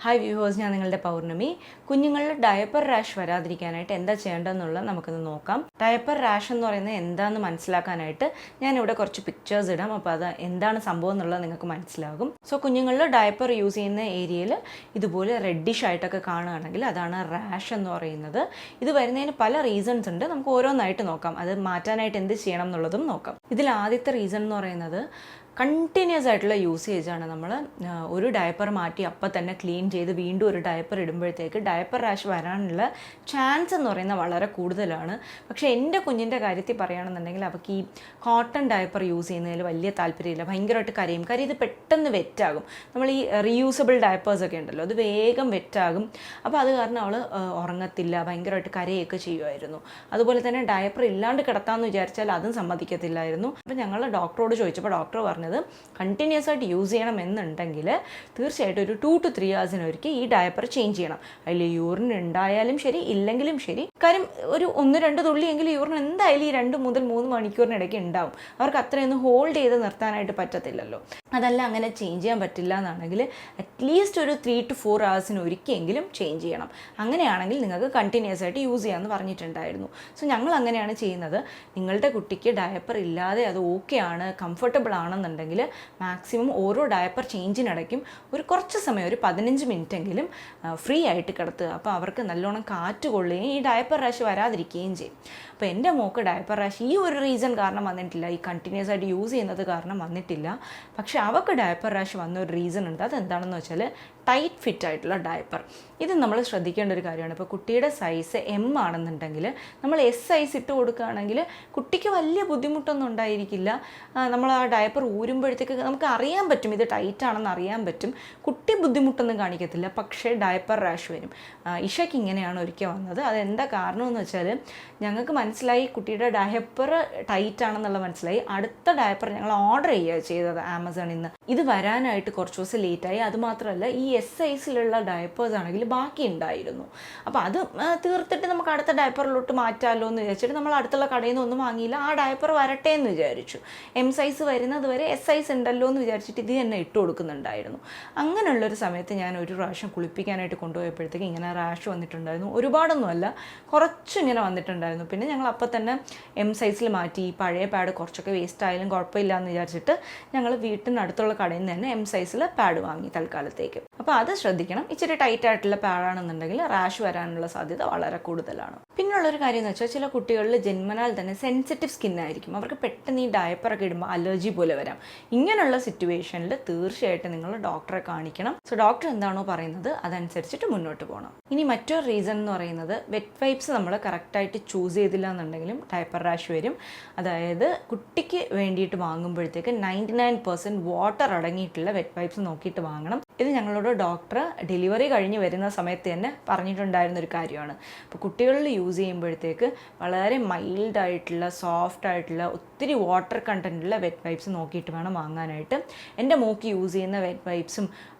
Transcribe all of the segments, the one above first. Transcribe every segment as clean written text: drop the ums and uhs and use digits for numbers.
Hi viewers, ഞാൻ നിങ്ങളുടെ പൗർണമി. കുഞ്ഞുങ്ങളിൽ ഡയപ്പർ റാഷ് വരാതിരിക്കാനായിട്ട് എന്താ ചെയ്യേണ്ടതെന്നുള്ളത് നമുക്കൊന്ന് നോക്കാം. ഡയപ്പർ റാഷ് എന്ന് പറയുന്നത് എന്താണെന്ന് മനസ്സിലാക്കാനായിട്ട് ഞാനിവിടെ കുറച്ച് പിക്ചേഴ്സ് ഇടാം. അപ്പോൾ അത് എന്താണ് സംഭവം എന്നുള്ളത് നിങ്ങൾക്ക് മനസ്സിലാകും. സോ കുഞ്ഞുങ്ങളിൽ ഡയപ്പർ യൂസ് ചെയ്യുന്ന ഏരിയയിൽ ഇതുപോലെ റെഡിഷ് ആയിട്ടൊക്കെ കാണുകയാണെങ്കിൽ അതാണ് റാഷ് എന്ന് പറയുന്നത്. ഇത് വരുന്നതിന് പല റീസൺസ് ഉണ്ട്. നമുക്ക് ഓരോന്നായിട്ട് നോക്കാം. അത് മാറ്റാനായിട്ട് എന്ത് ചെയ്യണം എന്നുള്ളതും നോക്കാം. ഇതിൽ ആദ്യത്തെ റീസൺ എന്ന് പറയുന്നത് കണ്ടിന്യൂസ് ആയിട്ടുള്ള യൂസേജാണ്. നമ്മൾ ഒരു ഡയപ്പർ മാറ്റി അപ്പം തന്നെ ക്ലീൻ ചെയ്ത് വീണ്ടും ഒരു ഡയപ്പർ ഇടുമ്പോഴത്തേക്ക് ഡയപ്പർ റാഷ് വരാനുള്ള ചാൻസ് എന്ന് പറയുന്നത് വളരെ കൂടുതലാണ്. പക്ഷേ എൻ്റെ കുഞ്ഞിൻ്റെ കാര്യത്തിൽ പറയുകയാണെന്നുണ്ടെങ്കിൽ അവർക്ക് ഈ കോട്ടൺ ഡയപ്പർ യൂസ് ചെയ്യുന്നതിൽ വലിയ താല്പര്യമില്ല. ഭയങ്കരമായിട്ട് കരയും. കാര്യം ഇത് പെട്ടെന്ന് വെറ്റാകും. നമ്മൾ ഈ റീയൂസബിൾ ഡയപ്പേഴ്സൊക്കെ ഉണ്ടല്ലോ, അത് വേഗം വെറ്റാകും. അപ്പോൾ അത് കാരണം അവൾ ഉറങ്ങത്തില്ല, ഭയങ്കരമായിട്ട് കരയൊക്കെ ചെയ്യുമായിരുന്നു. അതുപോലെ തന്നെ ഡയപ്പർ ഇല്ലാണ്ട് കിടത്താമെന്ന് വിചാരിച്ചാൽ അതും സമ്മതിക്കത്തില്ലായിരുന്നു. അപ്പോൾ ഞങ്ങൾ ഡോക്ടറോട് ചോദിച്ചപ്പോൾ ഡോക്ടർ പറഞ്ഞത് കണ്ടിന്യൂസ് ആയിട്ട് യൂസ് ചെയ്യണം എന്നുണ്ടെങ്കിൽ തീർച്ചയായിട്ടും ഒരു 2 to 3 hours ഈ ഡയപ്പർ ചേഞ്ച് ചെയ്യണം. അതിൽ യൂറിൻ ഉണ്ടായാലും ശരി ഇല്ലെങ്കിലും ശരി. കാര്യം ഒരു 1-2 തുള്ളിയെങ്കിലും യൂറിൻ എന്തായാലും ഈ 2 മുതൽ 3 മണിക്കൂറിനിടയ്ക്ക് ഉണ്ടാവും. അവർക്ക് അത്രയൊന്നും ഹോൾഡ് ചെയ്ത് നിർത്താനായിട്ട് പറ്റത്തില്ലല്ലോ. അതല്ല അങ്ങനെ ചേഞ്ച് ചെയ്യാൻ പറ്റില്ല എന്നാണെങ്കിൽ അറ്റ്ലീസ്റ്റ് ഒരു 3 to 4 hours ഒരിക്കലെങ്കിലും ചേഞ്ച് ചെയ്യണം. അങ്ങനെയാണെങ്കിൽ നിങ്ങൾക്ക് കണ്ടിന്യൂസ് ആയിട്ട് യൂസ് ചെയ്യാമെന്ന് പറഞ്ഞിട്ടുണ്ടായിരുന്നു. സോ ഞങ്ങൾ അങ്ങനെയാണ് ചെയ്യുന്നത്. നിങ്ങളുടെ കുട്ടിക്ക് ഡയപ്പർ ഇല്ലാതെ അത് ഓക്കെ ആണ്, കംഫർട്ടബിൾ ആണെന്നുണ്ടെങ്കിൽ മാക്സിമം ഓരോ ഡയപ്പർ ചേഞ്ചിനിടയ്ക്കും ഒരു കുറച്ച് സമയം, ഒരു 15 മിനിറ്റെങ്കിലും ഫ്രീ ആയിട്ട് കിടത്തുക. അപ്പോൾ അവർക്ക് നല്ലോണം കാറ്റ് കൊള്ളുകയും ഈ ഡയപ്പർ റാഷ് വരാതിരിക്കുകയും ചെയ്യും. അപ്പോൾ എൻ്റെ മോൾക്ക് ഡയപ്പർ റാഷ് ഈ ഒരു റീസൺ കാരണം വന്നിട്ടില്ല, ഈ കണ്ടിന്യൂസ് ആയിട്ട് യൂസ് ചെയ്യുന്നത് കാരണം വന്നിട്ടില്ല. പക്ഷേ അവൾക്ക് ഡയപ്പർ റാഷ് വന്ന ഒരു റീസൺ ഉണ്ട്. അതെന്താണെന്ന് വെച്ചാൽ ടൈറ്റ് ഫിറ്റ് ആയിട്ടുള്ള ഡയപ്പർ. ഇത് നമ്മൾ ശ്രദ്ധിക്കേണ്ട ഒരു കാര്യമാണ്. ഇപ്പോൾ കുട്ടിയുടെ സൈസ് M ആണെന്നുണ്ടെങ്കിൽ നമ്മൾ S സൈസ് ഇട്ട് കൊടുക്കുകയാണെങ്കിൽ കുട്ടിക്ക് വലിയ ബുദ്ധിമുട്ടൊന്നും ഉണ്ടായിരിക്കില്ല. നമ്മൾ ആ ഡയപ്പർ ഊരുമ്പോഴത്തേക്ക് നമുക്ക് അറിയാൻ പറ്റും, ഇത് ടൈറ്റ് ആണെന്ന് അറിയാൻ പറ്റും. കുട്ടി ബുദ്ധിമുട്ടൊന്നും കാണിക്കത്തില്ല. പക്ഷേ ഡയപ്പർ റാഷ് വരും. ഇഷയ്ക്ക് ഇങ്ങനെയാണ് ഒരിക്കൽ വന്നത്. അതെന്താ കാരണമെന്ന് വെച്ചാൽ ഞങ്ങൾക്ക് മനസ്സിലായി കുട്ടിയുടെ ഡയപ്പർ ടൈറ്റ് ആണെന്നുള്ള മനസ്സിലായി. അടുത്ത ഡയപ്പർ ഞങ്ങൾ ഓർഡർ ചെയ്യുക ചെയ്തത് ആമസോണിൽ നിന്ന്. ഇത് വരാനായിട്ട് കുറച്ച് ദിവസം ലേറ്റായി. അതുമാത്രമല്ല ഈ S സൈസിലുള്ള ഡയപ്പേഴ്സ് ആണെങ്കിൽ ബാക്കി ഉണ്ടായിരുന്നു. അപ്പോൾ അത് തീർത്തിട്ട് നമുക്ക് അടുത്ത ഡയപ്പറിലോട്ട് മാറ്റാമല്ലോ എന്ന് വിചാരിച്ചിട്ട് നമ്മൾ അടുത്തുള്ള കടയിൽ നിന്ന് ഒന്നും വാങ്ങിയില്ല. ആ ഡയപ്പർ വരട്ടെ എന്ന് വിചാരിച്ചു. M സൈസ് വരുന്നത് വരെ S സൈസ് ഉണ്ടല്ലോ എന്ന് വിചാരിച്ചിട്ട് ഇത് തന്നെ ഇട്ട് കൊടുക്കുന്നുണ്ടായിരുന്നു. അങ്ങനെയുള്ളൊരു സമയത്ത് ഞാൻ ഒരു പ്രാവശ്യം കുളിപ്പിക്കാനായിട്ട് കൊണ്ടുപോയപ്പോഴത്തേക്ക് ഇങ്ങനെ റാഷ് വന്നിട്ടുണ്ടായിരുന്നു. ഒരുപാടൊന്നുമല്ല, കുറച്ചിങ്ങനെ വന്നിട്ടുണ്ടായിരുന്നു. പിന്നെ ഞങ്ങൾ അപ്പം തന്നെ M സൈസിൽ മാറ്റി. പഴയ പാഡ് കുറച്ചൊക്കെ വേസ്റ്റ് ആയാലും കുഴപ്പമില്ല എന്ന് വിചാരിച്ചിട്ട് ഞങ്ങൾ വീട്ടിനടുത്തുള്ള കടയിൽ നിന്ന് തന്നെ M സൈസിൽ പാഡ് വാങ്ങി തൽക്കാലത്തേക്ക്. അപ്പോൾ അത് ശ്രദ്ധിക്കണം. ഇച്ചിരി ടൈറ്റ് ആയിട്ടുള്ള പാഡാണെന്നുണ്ടെങ്കിൽ റാഷ് വരാനുള്ള സാധ്യത വളരെ കൂടുതലാണ്. പിന്നുള്ളൊരു കാര്യം എന്ന് വെച്ചാൽ ചില കുട്ടികളിൽ ജന്മനാൽ തന്നെ സെൻസിറ്റീവ് സ്കിന്നായിരിക്കും. അവർക്ക് പെട്ടെന്ന് ഈ ഡയപ്പറൊക്കെ ഇടുമ്പോൾ അലർജി പോലെ വരാം. ഇങ്ങനെയുള്ള സിറ്റുവേഷനിൽ തീർച്ചയായിട്ടും നിങ്ങൾ ഡോക്ടറെ കാണിക്കണം. സോ ഡോക്ടർ എന്താണോ പറയുന്നത് അതനുസരിച്ചിട്ട് മുന്നോട്ട് പോകണം. ഇനി മറ്റൊരു റീസൺ എന്ന് പറയുന്നത് വെറ്റ് വൈപ്സ് നമ്മൾ കറക്റ്റായിട്ട് ചൂസ് ചെയ്തില്ല എന്നുണ്ടെങ്കിലും ഡയപ്പർ റാഷ് വരും. അതായത് കുട്ടിക്ക് വേണ്ടിയിട്ട് വാങ്ങുമ്പോഴത്തേക്ക് 99% വാട്ടർ അടങ്ങിയിട്ടുള്ള വെറ്റ് വൈപ്സ് നോക്കിയിട്ട് വാങ്ങണം. ഇത് ഞങ്ങളോട് ഡോക്ടർ ഡെലിവറി കഴിഞ്ഞ് വരുന്ന സമയത്ത് തന്നെ പറഞ്ഞിട്ടുണ്ടായിരുന്നൊരു കാര്യമാണ്. അപ്പോൾ കുട്ടികളിൽ യൂസ് ചെയ്യുമ്പോഴത്തേക്ക് വളരെ മൈൽഡായിട്ടുള്ള സോഫ്റ്റ് ആയിട്ടുള്ള ഒത്തിരി വാട്ടർ കണ്ടൻറ്റുള്ള വെറ്റ് വൈപ്സ് നോക്കിയിട്ട് വേണം വാങ്ങാനായിട്ട്. എൻ്റെ മോക്ക് യൂസ് ചെയ്യുന്ന വെറ്റ് വൈപ്സും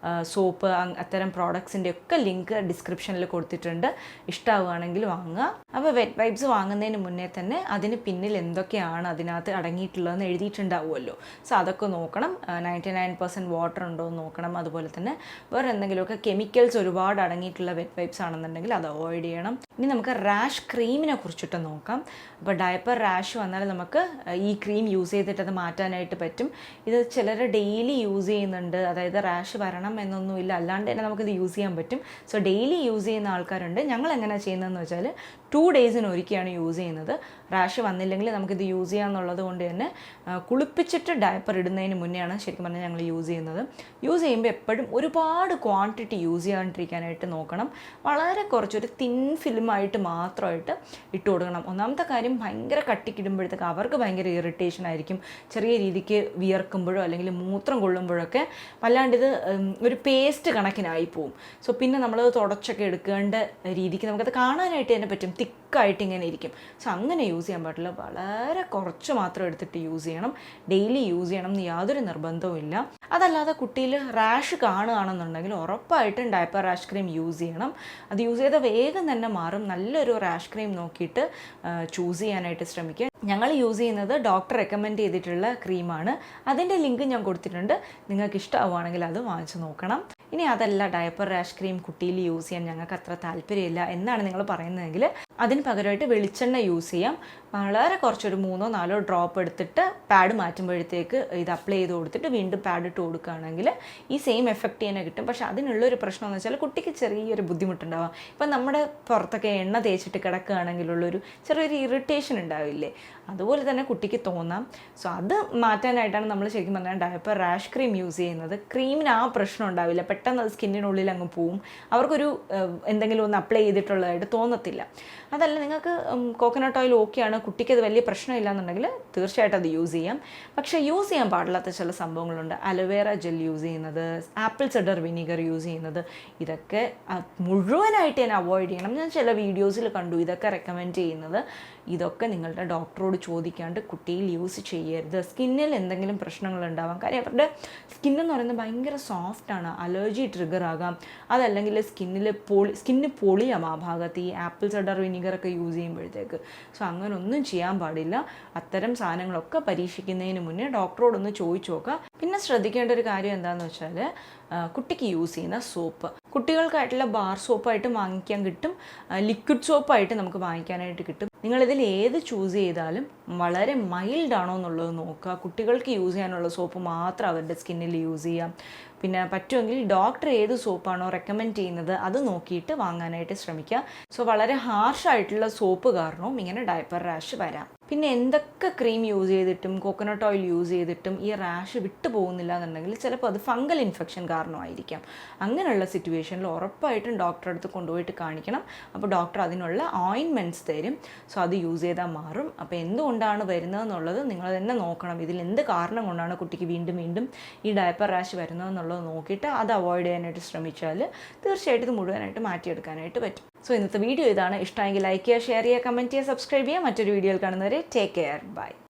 സോപ്പ് അത്തരം പ്രോഡക്ട്സിൻ്റെ ഒക്കെ ലിങ്ക് ഡിസ്ക്രിപ്ഷനിൽ കൊടുത്തിട്ടുണ്ട്. ഇഷ്ടമാവുകയാണെങ്കിൽ വാങ്ങുക. അപ്പോൾ വെറ്റ് വൈപ്സ് വാങ്ങുന്നതിന് മുന്നേ തന്നെ അതിന് പിന്നിൽ എന്തൊക്കെയാണ് അതിനകത്ത് അടങ്ങിയിട്ടുള്ളതെന്ന് എഴുതിയിട്ടുണ്ടാവുമല്ലോ. സോ അതൊക്കെ നോക്കണം. 99% വാട്ടർ ഉണ്ടോ എന്ന് നോക്കണം. അതുപോലെ തന്നെ വേറെ എന്തെങ്കിലുമൊക്കെ കെമിക്കൽസ് ഒരുപാട് അടങ്ങിയിട്ടുള്ള വെറ്റ് വൈപ്സ് ആണെന്നുണ്ടെങ്കിൽ അത് അവോയ്ഡ് ചെയ്യണം. ഇനി നമുക്ക് റാഷ് ക്രീമിനെ കുറിച്ചിട്ട് നോക്കാം. അപ്പോൾ ഡയപ്പർ റാഷ് വന്നാൽ നമുക്ക് ഈ ക്രീം യൂസ് ചെയ്തിട്ട് അത് മാറ്റാനായിട്ട് പറ്റും. ഇത് ചിലർ ഡെയിലി യൂസ് ചെയ്യുന്നുണ്ട്. അതായത് റാഷ് വരണം എന്നൊന്നുമില്ല, അല്ലാണ്ട് തന്നെ നമുക്കിത് യൂസ് ചെയ്യാൻ പറ്റും. സോ ഡെയിലി യൂസ് ചെയ്യുന്ന ആൾക്കാരുണ്ട്. ഞങ്ങൾ എങ്ങനെയാണ് ചെയ്യുന്നതെന്ന് വെച്ചാൽ 2 days ഒരിക്കലാണ് യൂസ് ചെയ്യുന്നത്. റാഷ് വന്നില്ലെങ്കിൽ നമുക്കിത് യൂസ് ചെയ്യാമെന്നുള്ളത് കൊണ്ട് തന്നെ കുളിപ്പിച്ചിട്ട് ഡയപ്പർ ഇടുന്നതിന് മുന്നെയാണ് ശരിക്കും പറഞ്ഞാൽ ഞങ്ങൾ യൂസ് ചെയ്യുന്നത്. യൂസ് ചെയ്യുമ്പോൾ എപ്പോഴും ഒരുപാട് ക്വാണ്ടിറ്റി യൂസ് ചെയ്യാണ്ടിരിക്കാനായിട്ട് നോക്കണം. വളരെ കുറച്ചൊരു തിൻ ഫിലിമായിട്ട് മാത്രമായിട്ട് ഇട്ട് കൊടുക്കണം. ഒന്നാമത്തെ കാര്യം, ഭയങ്കര കട്ടിക്കിടുമ്പോഴത്തേക്ക് അവർക്ക് ഭയങ്കര ഇറിറ്റേഷൻ ആയിരിക്കും. ചെറിയ രീതിക്ക് വിയർക്കുമ്പോഴോ അല്ലെങ്കിൽ മൂത്രം കൊള്ളുമ്പോഴൊക്കെ വല്ലാണ്ട് ഇത് ഒരു പേസ്റ്റ് കണക്കിനായി പോവും. സോ പിന്നെ നമ്മളത് തുടച്ചൊക്കെ എടുക്കേണ്ട രീതിക്ക് നമുക്കത് കാണാനായിട്ട് തന്നെ പറ്റും. തിക്കായിട്ട് ഇങ്ങനെ ഇരിക്കും. സോ അങ്ങനെ യൂസ് ചെയ്യാൻ പാടില്ല. വളരെ കുറച്ച് മാത്രം എടുത്തിട്ട് യൂസ് ചെയ്യണം. ഡെയിലി യൂസ് ചെയ്യണം എന്ന് യാതൊരു നിർബന്ധവും ഇല്ല. അതല്ലാതെ കുട്ടിയിൽ റാഷ് കാണുകയാണെന്നുണ്ടെങ്കിൽ ഉറപ്പായിട്ടും ഡയപ്പർ റാഷ് ക്രീം യൂസ് ചെയ്യണം. അത് യൂസ് ചെയ്താൽ വേഗം തന്നെ മാറും. നല്ലൊരു റാഷ് ക്രീം നോക്കിയിട്ട് ചൂസ് ചെയ്യാനായിട്ട് ശ്രമിക്കുക. ഞങ്ങൾ യൂസ് ചെയ്യുന്നത് ഡോക്ടർ റെക്കമെൻഡ് ചെയ്തിട്ടുള്ള ക്രീമാണ്. അതിൻ്റെ ലിങ്ക് ഞാൻ കൊടുത്തിട്ടുണ്ട്. നിങ്ങൾക്ക് ഇഷ്ടമാവുകയാണെങ്കിൽ അത് വാങ്ങിച്ച് നോക്കണം. ഇനി അതല്ല ഡയപ്പർ റാഷ് ക്രീം കുട്ടിയിൽ യൂസ് ചെയ്യാൻ ഞങ്ങൾക്ക് അത്ര താല്പര്യമില്ല എന്നാണ് നിങ്ങൾ പറയുന്നതെങ്കിൽ അതിന് പകരമായിട്ട് വെളിച്ചെണ്ണ യൂസ് ചെയ്യാം. വളരെ കുറച്ചൊരു 3-4 ഡ്രോപ്പ് എടുത്തിട്ട് പാഡ് മാറ്റുമ്പോഴത്തേക്ക് ഇത് അപ്ലൈ ചെയ്ത് കൊടുത്തിട്ട് വീണ്ടും പാഡ് ഇട്ട് കൊടുക്കുകയാണെങ്കിൽ ഈ സെയിം എഫക്റ്റ് തന്നെ കിട്ടും. പക്ഷേ അതിനുള്ളൊരു പ്രശ്നം എന്ന് വെച്ചാൽ കുട്ടിക്ക് ചെറിയൊരു ബുദ്ധിമുട്ടുണ്ടാവാം. ഇപ്പം നമ്മുടെ പുറത്തൊക്കെ എണ്ണ തേച്ചിട്ട് കിടക്കുകയാണെങ്കിലുള്ളൊരു ചെറിയൊരു ഇറിറ്റേഷൻ ഉണ്ടാവില്ലേ, അതുപോലെ തന്നെ കുട്ടിക്ക് തോന്നാം. സോ അത് മാറ്റാനായിട്ടാണ് നമ്മൾ ശരിക്കും പറഞ്ഞാൽ ഡയപ്പർ റാഷ് ക്രീം യൂസ് ചെയ്യുന്നത്. ക്രീമിന് ആ പ്രശ്നം ഉണ്ടാവില്ല, പെട്ടെന്ന് അത് സ്കിന്നിനുള്ളിൽ അങ്ങ് പോവും, അവർക്കൊരു എന്തെങ്കിലും ഒന്ന് അപ്ലൈ ചെയ്തിട്ടുള്ളതായിട്ട് തോന്നത്തില്ല. അതല്ല നിങ്ങൾക്ക് കോക്കനട്ട് ഓയിൽ ഓക്കെയാണ്, കുട്ടിക്ക് അത് വലിയ പ്രശ്നമില്ല എന്നുണ്ടെങ്കിൽ തീർച്ചയായിട്ടും അത് യൂസ് ചെയ്യാം. പക്ഷേ യൂസ് ചെയ്യാൻ പാടില്ലാത്ത ചില സംഭവങ്ങളുണ്ട്. അലോവേറ ജെൽ യൂസ് ചെയ്യുന്നത്, ആപ്പിൾ സിഡർ വിനീഗർ യൂസ് ചെയ്യുന്നത്, ഇതൊക്കെ മുഴുവനായിട്ട് ഞാൻ അവോയ്ഡ് ചെയ്യണം. ഞാൻ ചില വീഡിയോസിൽ കണ്ടു ഇതൊക്കെ റെക്കമെൻഡ് ചെയ്യുന്നത്. ഇതൊക്കെ നിങ്ങളുടെ ഡോക്ടറോട് ചോദിക്കാണ്ട് കുട്ടിയിൽ യൂസ് ചെയ്യരുത്. സ്കിന്നിൽ എന്തെങ്കിലും പ്രശ്നങ്ങളുണ്ടാവാം. കാര്യം അവരുടെ സ്കിന്നെന്ന് പറയുന്നത് ഭയങ്കര സോഫ്റ്റാണ്, അലർജി ട്രിഗർ ആകാം. അതല്ലെങ്കിൽ സ്കിന്ന് പൊളിയാം ആ ഭാഗത്ത് ഈ ആപ്പിൾ സിഡർ വിനീഗറൊക്കെ യൂസ് ചെയ്യുമ്പോഴത്തേക്ക്. സോ അങ്ങനെ ഒന്നും ചെയ്യാൻ പാടില്ല. അത്തരം സാധനങ്ങളൊക്കെ പരീക്ഷിക്കുന്നതിന് മുന്നേ ഡോക്ടറോടൊന്ന് ചോദിച്ചു നോക്കുക. പിന്നെ ശ്രദ്ധിക്കേണ്ട ഒരു കാര്യം എന്താണെന്ന് വെച്ചാൽ കുട്ടിക്ക് യൂസ് ചെയ്യുന്ന സോപ്പ്, കുട്ടികൾക്കായിട്ടുള്ള ബാർ സോപ്പായിട്ട് വാങ്ങിക്കാൻ കിട്ടും, ലിക്വിഡ് സോപ്പായിട്ട് നമുക്ക് വാങ്ങിക്കാനായിട്ട് കിട്ടും. നിങ്ങളിതിൽ ഏത് ചൂസ് ചെയ്താലും വളരെ മൈൽഡ് ആണോ എന്നുള്ളത് നോക്കുക. കുട്ടികൾക്ക് യൂസ് ചെയ്യാനുള്ള സോപ്പ് മാത്രം അവരുടെ സ്കിന്നിൽ യൂസ് ചെയ്യാം. പിന്നെ പറ്റുമെങ്കിൽ ഡോക്ടർ ഏത് സോപ്പാണോ റെക്കമെൻഡ് ചെയ്യുന്നത് അത് നോക്കിയിട്ട് വാങ്ങാനായിട്ട് ശ്രമിക്കുക. സോ വളരെ ഹാർഷായിട്ടുള്ള സോപ്പ് കാരണവും ഇങ്ങനെ ഡയപ്പർ റാഷ് വരാം. പിന്നെ എന്തൊക്കെ ക്രീം യൂസ് ചെയ്തിട്ടും കോക്കനട്ട് ഓയിൽ യൂസ് ചെയ്തിട്ടും ഈ റാഷ് വിട്ടു പോകുന്നില്ല എന്നുണ്ടെങ്കിൽ ചിലപ്പോൾ അത് ഫംഗൽ ഇൻഫെക്ഷൻ കാരണമായിരിക്കാം. അങ്ങനെയുള്ള സിറ്റുവേഷനിൽ ഉറപ്പായിട്ടും ഡോക്ടറെ അടുത്ത് കൊണ്ടുപോയിട്ട് കാണിക്കണം. അപ്പോൾ ഡോക്ടർ അതിനുള്ള ഓയിൻമെൻറ്റ്സ് തരും. സോ അത് യൂസ് ചെയ്താൽ മാറും. അപ്പോൾ എന്തുകൊണ്ടാണ് വരുന്നതെന്നുള്ളത് നിങ്ങൾ തന്നെ നോക്കണം. ഇതിൽ എന്ത് കാരണം കൊണ്ടാണ് കുട്ടിക്ക് വീണ്ടും വീണ്ടും ഈ ഡയപ്പർ റാഷ് വരുന്നതെന്നുള്ളത് നോക്കിയിട്ട് അത് അവോയ്ഡ് ചെയ്യാനായിട്ട് ശ്രമിച്ചാൽ തീർച്ചയായിട്ടും ഇത് മുഴുവനായിട്ട് മാറ്റിയെടുക്കാനായിട്ട് പറ്റും. സോ ഇന്നത്തെ വീഡിയോ ഇതാണ്. ഇഷ്ടമെങ്കിൽ ലൈക്ക് ചെയ്യുക, ഷെയർ ചെയ്യുക, കമൻറ്റ് ചെയ്യുക, സബ്സ്ക്രൈബ് ചെയ്യുക. മറ്റൊരു വീഡിയോയിൽ കാണുന്നവരെ ടേക്ക് കെയർ, ബൈ.